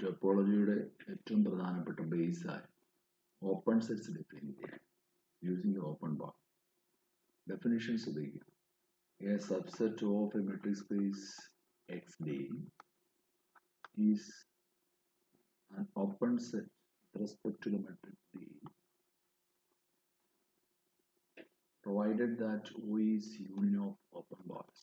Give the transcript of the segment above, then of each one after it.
ടോപ്പോളജിയുടെ ഏറ്റവും പ്രധാനപ്പെട്ട ബേസായ open sets define ചെയ്യാൻ യൂസിങ് ഓപ്പൺ ബാർ ഡെഫിനിഷൻസ് ഉപയോഗിക്കാം. A subset of a metric space XD is an open set with respect to the metric D, provided that O is union of open bars.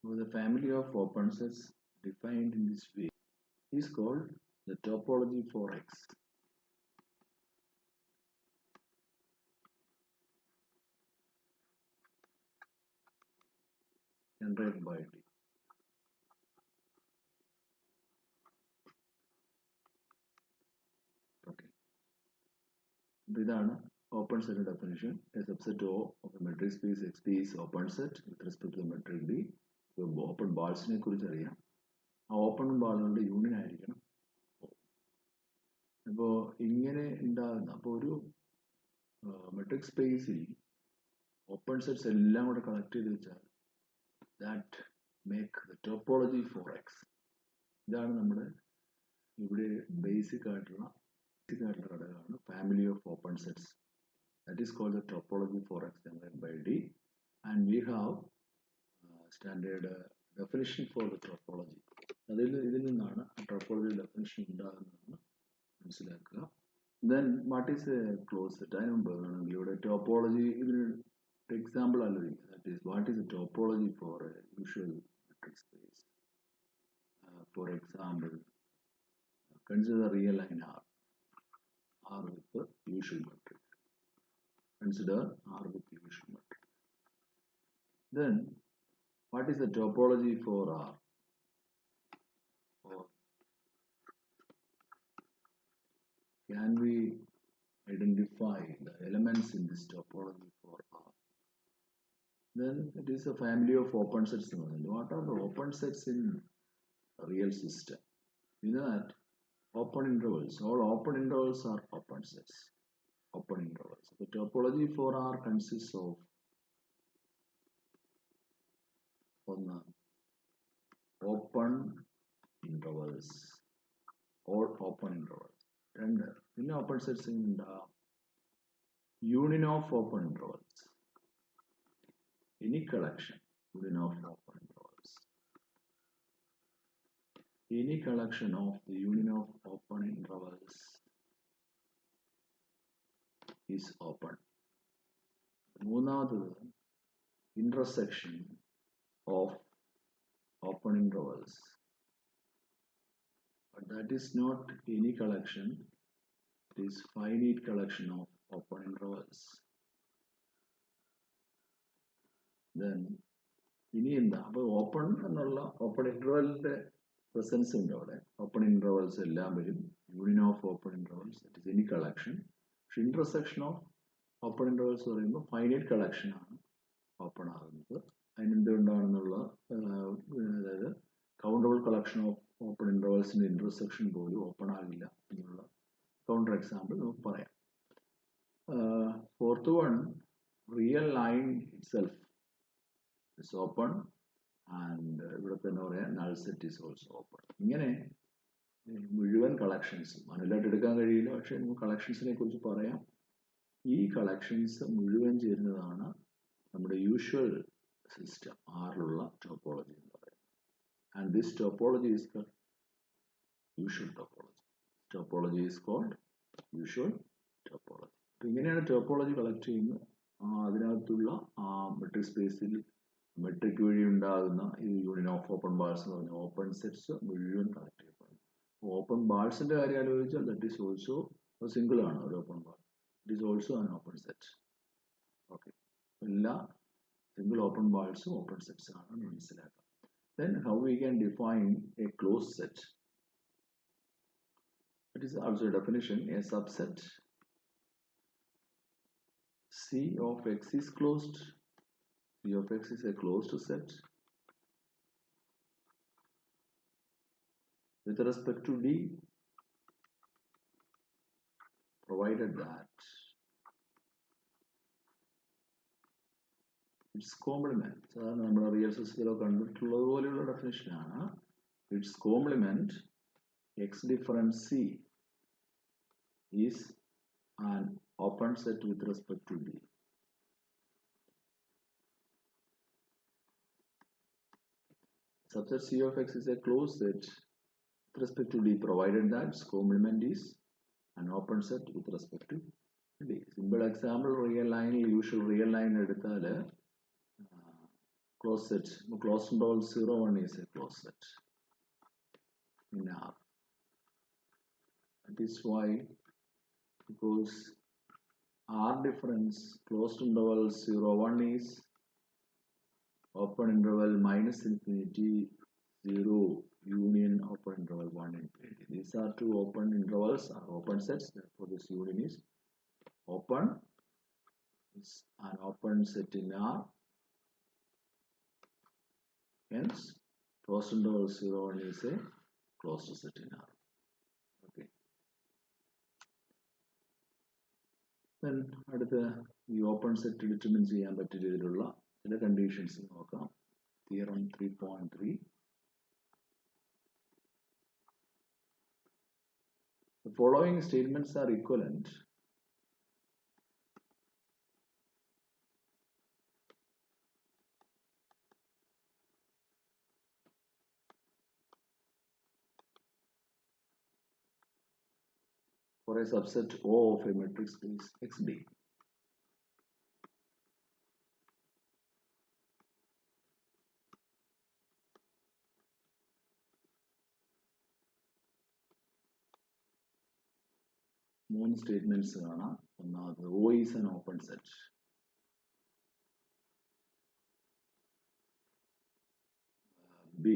So the family of open sets defined in this way is called the topology for X. Generated by D. Okay. ഇതാണ് open set definition. A subset O of a metric space XP is open set with respect to the metric D. Open ബാൾസിനെ കുറിച്ച് അറിയാം. ആ open ബാളുകളുടെ union ആയിരിക്കണം. അപ്പോൾ ഇങ്ങനെ ഉണ്ടാകുന്ന ഒരു മെട്രിക് സ്പേസിൽ ഓപ്പൺ സെറ്റ്സ് എല്ലാം കൂടെ കളക്ട് ചെയ്ത് വെച്ചാൽ that make the topology for x. ഇതാണ് നമ്മുടെ ഇവിടെ ബേസിക് ആയിട്ടുള്ള ഘടകമാണ് family of open sets. That is called the topology for x generated by D. And we have standard definition for the topology. ഇതിൽ നിന്നാണ് ടോപ്പോളജി ഡെഫിനിഷൻ ഉണ്ടാകുന്നതെന്ന് മനസ്സിലാക്കുക. Then what is a close set? അതിന് മുമ്പ് വേണമെങ്കിൽ ഇവിടെ ടോപ്പോളജി ഇതിന് example ആലോചിക്കുക. That is what is a topology for a usual metric space. For example, consider real line R with usual metric. Consider R with usual metric. Then what is the topology for R? Or can we identify the elements in this topology for R? Then it is a family of open sets. What are the open sets in a real system? You know that open intervals, all open intervals are open sets. Open intervals. The topology for R consists of open intervals, all open intervals, and in open sets in the union of open intervals. Any collection union of open intervals. Any collection of the union of open intervals is open. മൂന്നാമത് intersection of open intervals, but that is not any collection, it is finite collection of open intervals. Then ഇനി എന്താ? അപ്പോൾ open എന്നുള്ള open ഇന്റർവെലിന്റെ presence ഉണ്ട് അവിടെ. Open intervals എല്ലാം വരും. Union of open intervals, that is any collection. പക്ഷെ intersection of open intervals പറയുമ്പോൾ ഫൈനൈറ്റ് കളക്ഷൻ ആണ് ഓപ്പൺ ആകുന്നത്. അതിനെന്തുകൊണ്ടാണെന്നുള്ള അതായത് കൗണ്ടബിൾ കളക്ഷൻ ഓഫ് ഓപ്പൺ ഇന്റർവൽസിന്റെ ഇന്റർസെക്ഷൻ പോലും ഓപ്പൺ ആകില്ല എന്നുള്ള കൗണ്ടർ എക്സാമ്പിൾ നമുക്ക് പറയാം. Fourth one, real line itself is open and ഇവിടെ തന്നെ പറയാം null set is also open. ഇങ്ങനെ മുഴുവൻ കളക്ഷൻസും മനസ്സിലായിട്ട് എടുക്കാൻ കഴിയില്ല, പക്ഷെ നമുക്ക് കളക്ഷൻസിനെ കുറിച്ച് പറയാം. ഈ കളക്ഷൻസ് മുഴുവൻ ചേരുന്നതാണ് നമ്മുടെ യൂഷ്വൽ സിസ്റ്റം ആറിലുള്ള ടോപ്പോളജി എന്ന് പറയുന്നത്. And this topology is called usual topology. Topology is called usual topology. അപ്പം ഇങ്ങനെയാണ് ടോപ്പോളജി കളക്ട് ചെയ്യുന്നത്. അതിനകത്തുള്ള മെട്രിക് സ്പേസിൽ മെട്രിക് വഴി ഉണ്ടാകുന്ന ഈ യൂണിയൻ ഓഫ് ഓപ്പൺ ബാൾസ് എന്ന് പറഞ്ഞ ഓപ്പൺ സെറ്റ്സ് മുഴുവൻ കളക്ട് ചെയ്യപ്പെടുന്നു. ഓപ്പൺ ബാൾസിന്റെ കാര്യം ആലോചിച്ചാൽ ദറ്റ് ഈസ് ഓൾസോ സിംഗിൾ ആണ് ഒരു open ball. It is also an open set. Okay, എല്ലാ സിംഗിൾ ഓപ്പൺ ബാൾസും ഓപ്പൺ സെറ്റ്സ് ആണ് മനസ്സിലാക്കാം. Then how we can define a closed set? It is also a definition. A subset C of X is closed. C of X is a closed set with respect to D, provided that its complement. സാധാരണ നമ്മുടെ real സിസ്റ്റത്തിലോ കണ്ടിട്ടുള്ളത് പോലെയുള്ള ഡെഫിനിഷനാണ്. its complement x difference C is an open set with respect to D. Subset C of x is a closed set with respect to D provided that its complement is an open set with respect to D. Simple example, real line, usual real line എടുത്താൽ closed set, closed interval 0, 1 is a closed set in R. That is why, because R difference closed interval 0, 1 is open interval minus infinity 0 union open interval 1 infinity. These are two open intervals are open sets, therefore this union is open. It's an open set in R. Hence closed interval 0, 1 is a closed set in R. Okay. Then അടുത്ത ഈ open set determine ചെയ്യാൻ പറ്റിയ രീതിയിലുള്ള ചില conditions നോക്കാം. Theorem 3.3. The following statements are equivalent for a subset O of a metric space XD. മൂന്ന് statements കാണാം. ഒന്നാമത് O is an open set. B,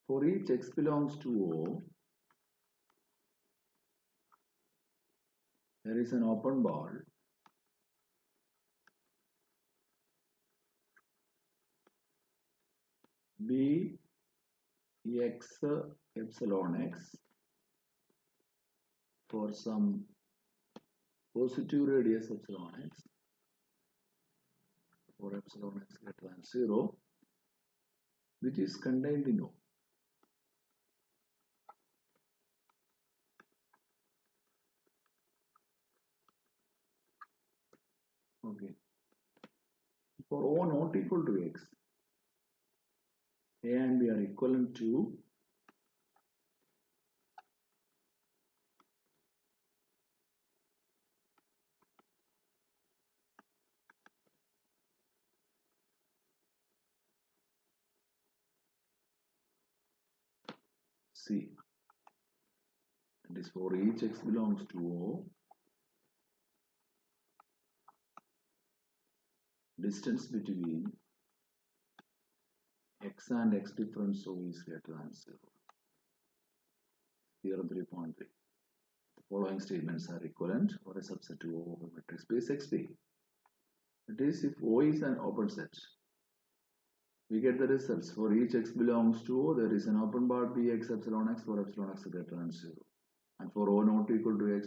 for each x belongs to O, there is an open ball B x epsilon x for some positive radius epsilon x, for epsilon x greater than 0, which is contained in O. Okay. For O not equal to x, A and B are equivalent to C. That is for each x belongs to O, distance between x and x difference O is greater than 0. Theorem 3.3. The following statements are equivalent for a subset O of a metric space XD. That is, if O is an open set, we get the results. For each x belongs to O, there is an open bar Bx epsilon x for epsilon x greater than 0. And for O not equal to x,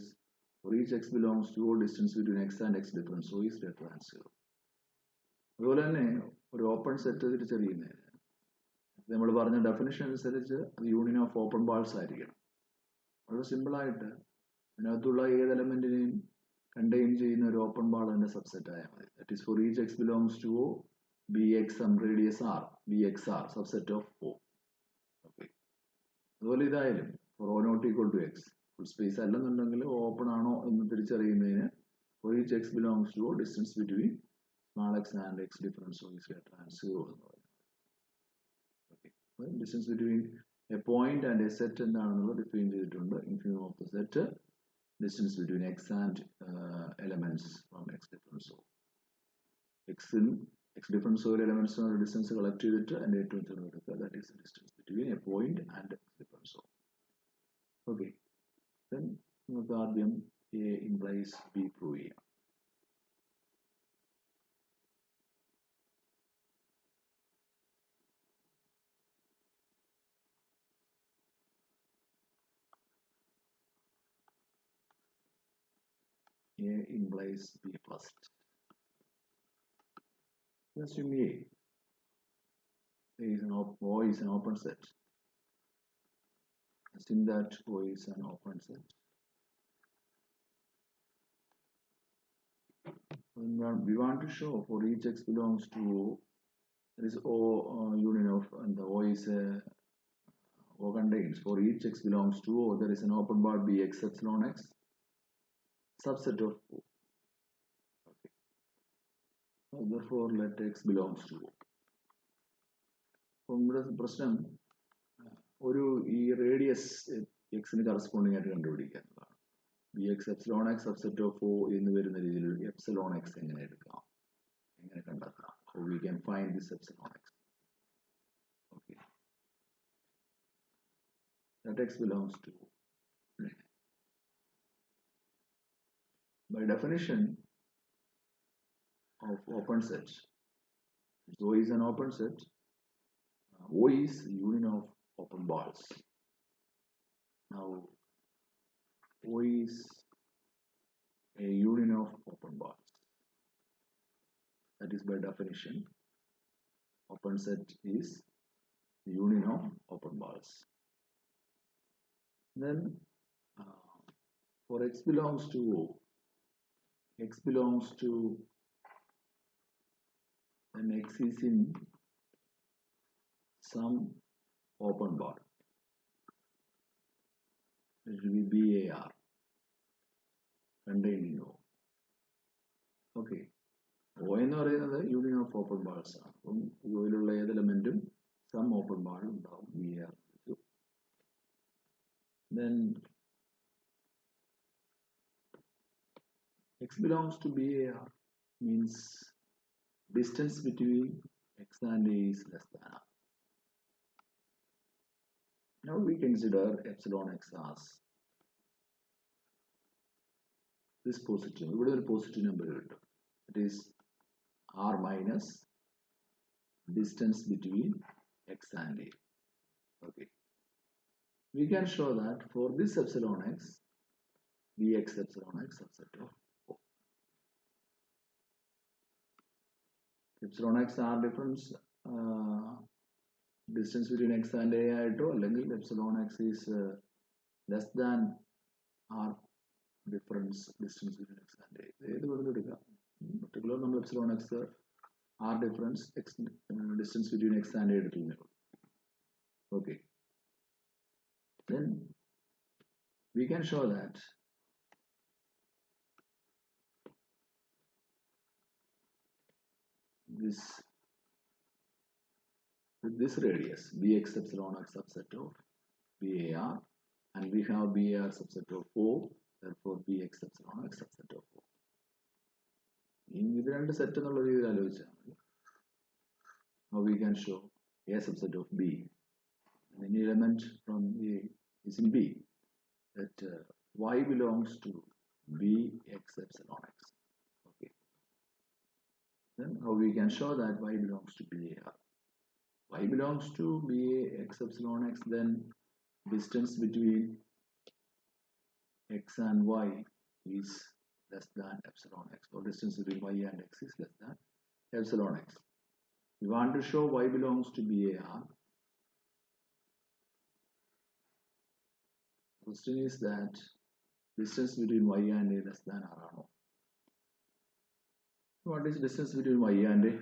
for each x belongs to O, distance between x and x difference O is greater than 0. അതുപോലെ തന്നെ ഒരു open set തിരിച്ചറിയുന്നതിന് നമ്മൾ പറഞ്ഞ definition അനുസരിച്ച് അത് union of open balls ആയിരിക്കണം. വളരെ സിമ്പിളായിട്ട് അതിനകത്തുള്ള ഏത് എലമെന്റിനെയും കണ്ടെയ്ൻ ചെയ്യുന്ന ഒരു ഓപ്പൺ ബാൾ അതിന്റെ സബ്സെറ്റ് ആയാൽ മതി. That is for each x belongs to O, Bx some radius R, Bxr subset of O. Okay. അതുപോലെ ഇതായാലും for O not equal to x, full space അല്ലെന്നുണ്ടെങ്കിൽ ഓപ്പൺ ആണോ എന്ന് തിരിച്ചറിയുന്നതിന് for each x belongs to O, distance between small x and x difference O is greater than 0 എന്ന് പറയുന്നത്. Okay. Distance between a point and a set എന്താണെന്നുള്ളത് define ചെയ്തിട്ടുണ്ട്. Infimum of the set, distance between x and elements from x difference O. X difference O elements distance collect ചെയ്തിട്ട് അതിന്റെ ഏറ്റവും ചെറുത് എടുക്കുക. That is the distance between a point and x difference O. Okay. Then നമുക്ക് ആദ്യം A implies B prove ചെയ്യാം. A implies B first. Assume A is O is an open set. Assume that O is an open set. And we want to show for each x belongs to O, there is O union of, and the O is O contains, for each x belongs to O, there is an open bar B x epsilon x subset of O. Okay. So therefore, let x belongs to O. ഇവിടെ പ്രശ്നം ഒരു ഈ radius എക്സിന് corresponding ആയിട്ട് കണ്ടുപിടിക്കുക എന്നതാണ്. B X epsilon X subset of O എന്ന് വരുന്ന രീതിയിൽ എപ്സിലോൺ എക്സ് എങ്ങനെ എടുക്കാം, എങ്ങനെ കണ്ടെത്താം. So we can find this epsilon x. Okay. That x belongs to O. By definition of open set, O is an open set. O is the union of open balls. Now, O is a union of open balls. That is by definition. Open set is the union of open balls. Then, for x belongs to O, x belongs to, when x is in some open bar, it will be BAR contained in O. Okay. O എന്ന് പറയുന്നത് union of open balls ആണ്. അപ്പം ഓയിലുള്ള ഏത് എലമെന്റും some open ball ഉണ്ടാവും. BAR. Then x belongs to BAR means distance between x and A is less than R. Now we consider epsilon x as this positive. ഇവിടെ ഒരു positive number കിട്ടും. It is R minus distance between x and A. Okay. We can show that for this epsilon x, Vx epsilon x subset of O. Epsilon x R difference distance between x and A ആയിട്ടോ അല്ലെങ്കിൽ epsilon x is less than R difference distance between x and A. ഏത് വേണമെങ്കിലും എടുക്കാം. Particular നമ്മൾ epsilon x R difference distance between x and A എടുക്കുന്നേ ഉള്ളൂ. Okay. Then we can show that this radius Bx epsilon x subset of BAR, and we have BAR subset of O, therefore Bx epsilon x subset of O. ഇത് രണ്ട് set എന്നുള്ള രീതിയിൽ ആലോചിച്ചാൽ മതി. Now we can show A subset of B, and any element from A is in B, that Y belongs to Bx epsilon x. Okay. Then how we can show that Y belongs to BAR. Y belongs to Bx epsilon x, then distance between x and y is less than epsilon x, or distance between y and x is less than epsilon x. We want to show Y belongs to BAR. Question is that distance between y and A less than R or no. What is distance between y and A?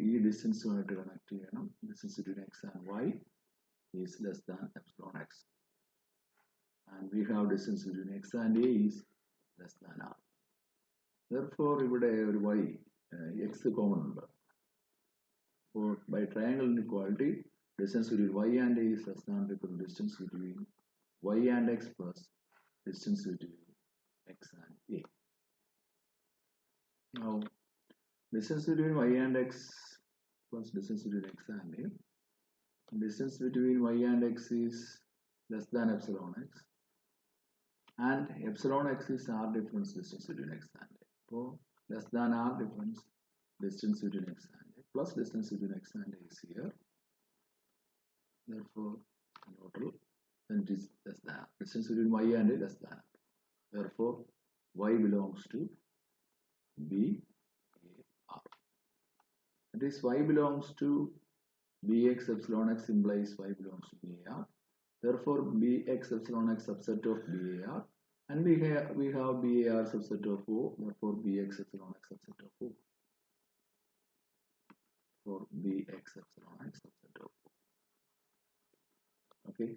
ഈ ഡിസ്റ്റൻസുമായിട്ട് connect ചെയ്യണം. Distance between x and y is less than epsilon x, and we have distance between x and a is less than r. Therefore ഇവിടെ ഒരു y x common ഉണ്ട്. അപ്പോൾ by triangle inequality distance between y and a is less than or equal to distance between y and x plus distance between x and a. Now, distance between y and x plus distance between x and a. Distance between y and x is less than epsilon x, and epsilon x is r difference distance between x and a. So, less than r difference distance between x and a plus distance between x and a is here. Therefore, total, then it is less than distance between y and a less than. Therefore, y belongs to B That is, y belongs to bx epsilon x implies y belongs to BAR. Therefore, bx epsilon x subset of BAR, and we have BAR subset of O. Therefore, bx epsilon x subset of O. For bx epsilon x subset of O. Okay,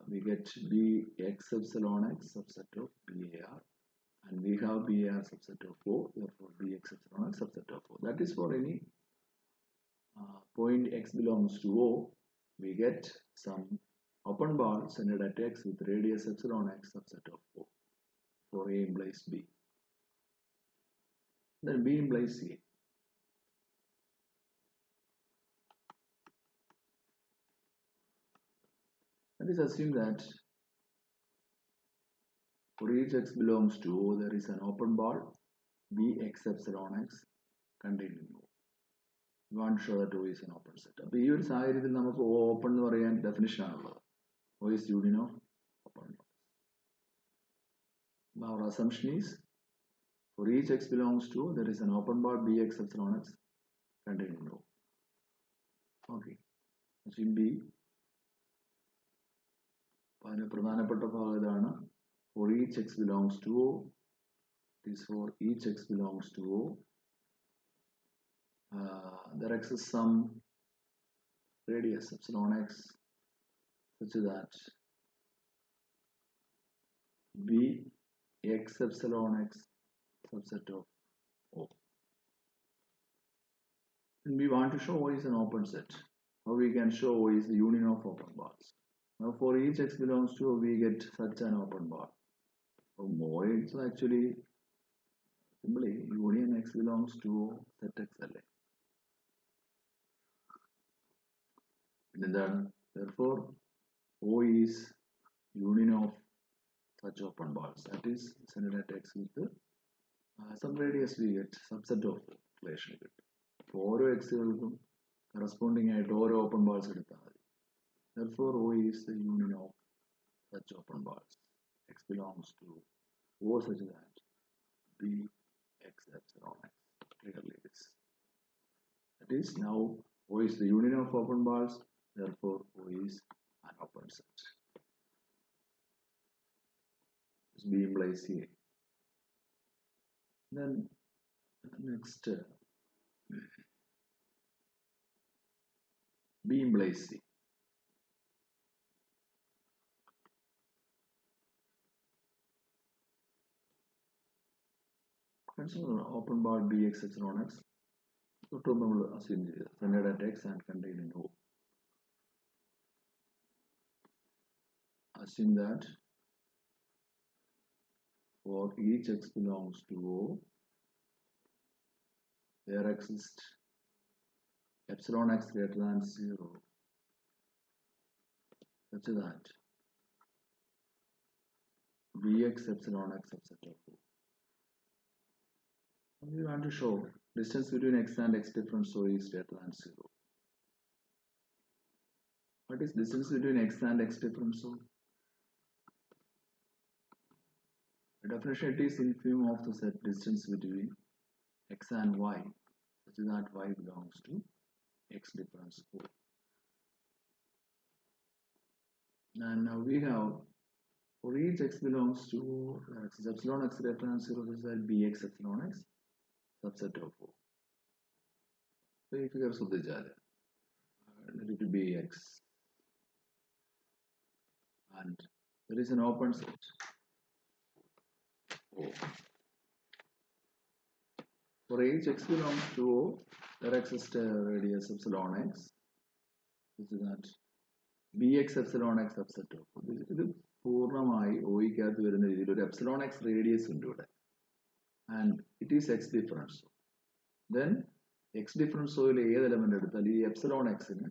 we get bx epsilon x subset of BAR, and we have BAR subset of O. Therefore, bx epsilon x subset of O. That is for any point x belongs to O. We get some open ball centered at x with radius epsilon x subset of O. For A implies B. Then B implies C. Let us assume that for each x belongs to O, there is an open ball Bx epsilon x contained in O. We want to show that O is an open set. അപ്പോൾ ഈ ഒരു സാഹചര്യത്തിൽ നമുക്ക് O open എന്ന് പറയാൻ definition ആണുള്ളത്. O is union of open balls. Our assumption is for each x belongs to O, there is an open ball Bx epsilon x contained in O. Okay. Assume B. അതിന് പ്രധാനപ്പെട്ട ഭാഗം ഇതാണ്. For each x belongs to O, it is for each x belongs to O, there exists some radius epsilon x such that B x epsilon x subset of O. And we want to show O is an open set. How we can show O is the union of open balls. Now for each x belongs to O, we get such an open ball. For O, it's actually simply union x belongs to O set x അല്ലേ. Therefore, O is union of such open balls. That is centered at x with some radius we get subset of relation. For ഓരോ എക്സുകൾക്കും corresponding ആയിട്ട് ഓരോ open balls എടുത്താൽ മതി. Therefore, O is the union of such open balls. X belongs to O such that B x epsilon x clearly is. That is, now O is the union of open balls. Therefore, O is an open set. B implies C. Then next, B implies C. Consider open ball Bx epsilon x. So, assume centered at x and contained in O. Assume that for each x belongs to O, there exists epsilon x greater than 0 such that Bx epsilon x subset of O. And we want to show distance between x and x difference O is greater than 0. What is distance between x and x difference O? The definition, it is infimum of the set distance between x and y such that y belongs to x difference O. And now we have for each x belongs to epsilon x greater than 0 such that Bx epsilon x subset of O. So if you are so let it be x, and there is an open set O. For each x belongs to O, there exists a radius epsilon x such that Bx epsilon x subset of O. ഇത് പൂർണ്ണമായി ഓയ്ക്കകത്ത് വരുന്ന രീതിയിൽ ഒരു epsilon x radius ഉണ്ട് ഇവിടെ, and it is x difference. Then x difference oil ഏത് element എടുത്താൽ ഈ epsilon x ന്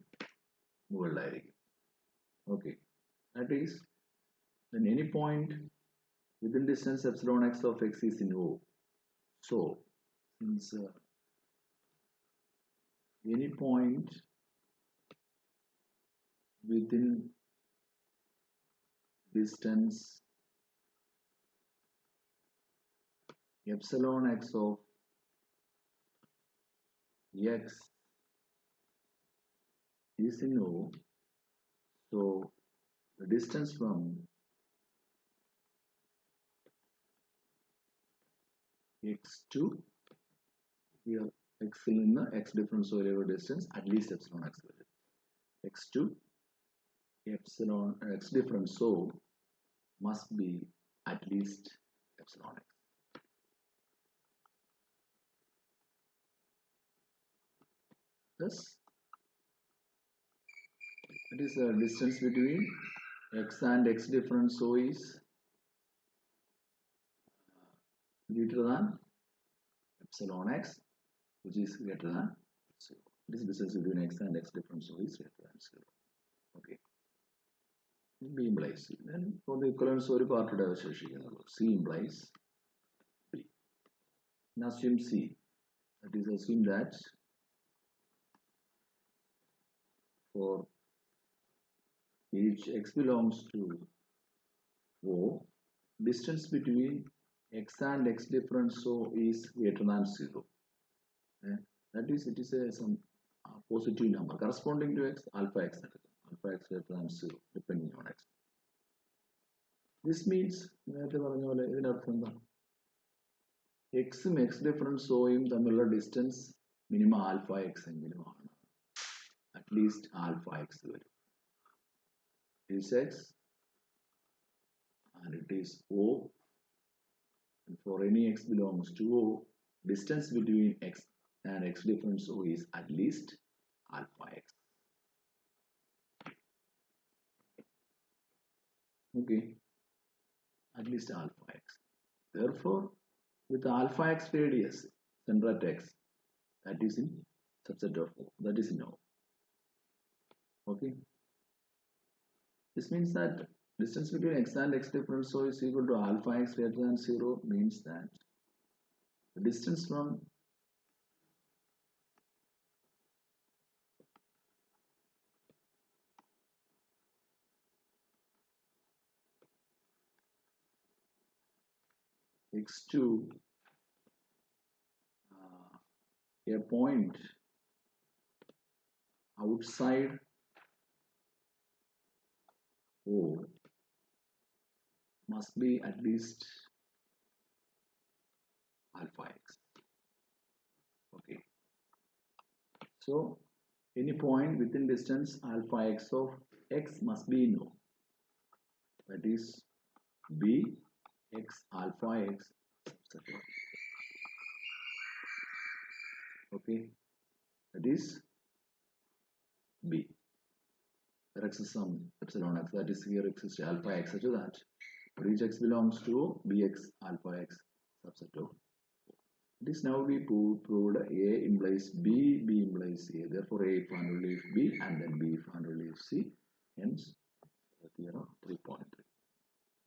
മുകളിലായിരിക്കും. Okay, that is, then any point within distance epsilon x of x is in O. So since any point within distance epsilon x of X is in O, so the distance from X to here X in the X difference over distance at least epsilon X. X to epsilon X difference, so must be at least epsilon X. Thus, it is a distance between X and X difference, so is greater than epsilon X, which is greater than 0. This distance between X and X difference, so is greater than 0. Okay. B implies C. Then for the equivalence ഒരു part ഇവിടെ അവശേഷിക്കുന്നുള്ളൂ. C implies B. Now assume C. That is, assume that for each X belongs to O, distance between X and X difference, so is greater than 0. That is, it is some positive number corresponding to X, alpha X greater than 0 depending on X. This means X ഉം X difference ഓയും തമ്മിലുള്ള distance minimum alpha X എങ്കിലും ആണ്. At least alpha X വരും. It is X and it is O, and for any X belongs to O, distance between X and X difference O is at least alpha X. Okay, at least alpha X. Therefore, with alpha X radius center at X, that is in subset of O, that is in O. Okay, this means that distance between X and X difference O is equal to alpha X greater than 0, means that the distance from X to a point outside O must be at least alpha X. Okay, so any point within distance alpha X of X must be in O, that is B X alpha X subset of. Okay, that is B. There exists some epsilon X, that is here exists alpha X such that for each X belongs to O, Bx alpha X subset of. It is now we proved A implies B, B implies A. Therefore, A if and only if B, and then B if and only if C. Hence, theorem 3.3.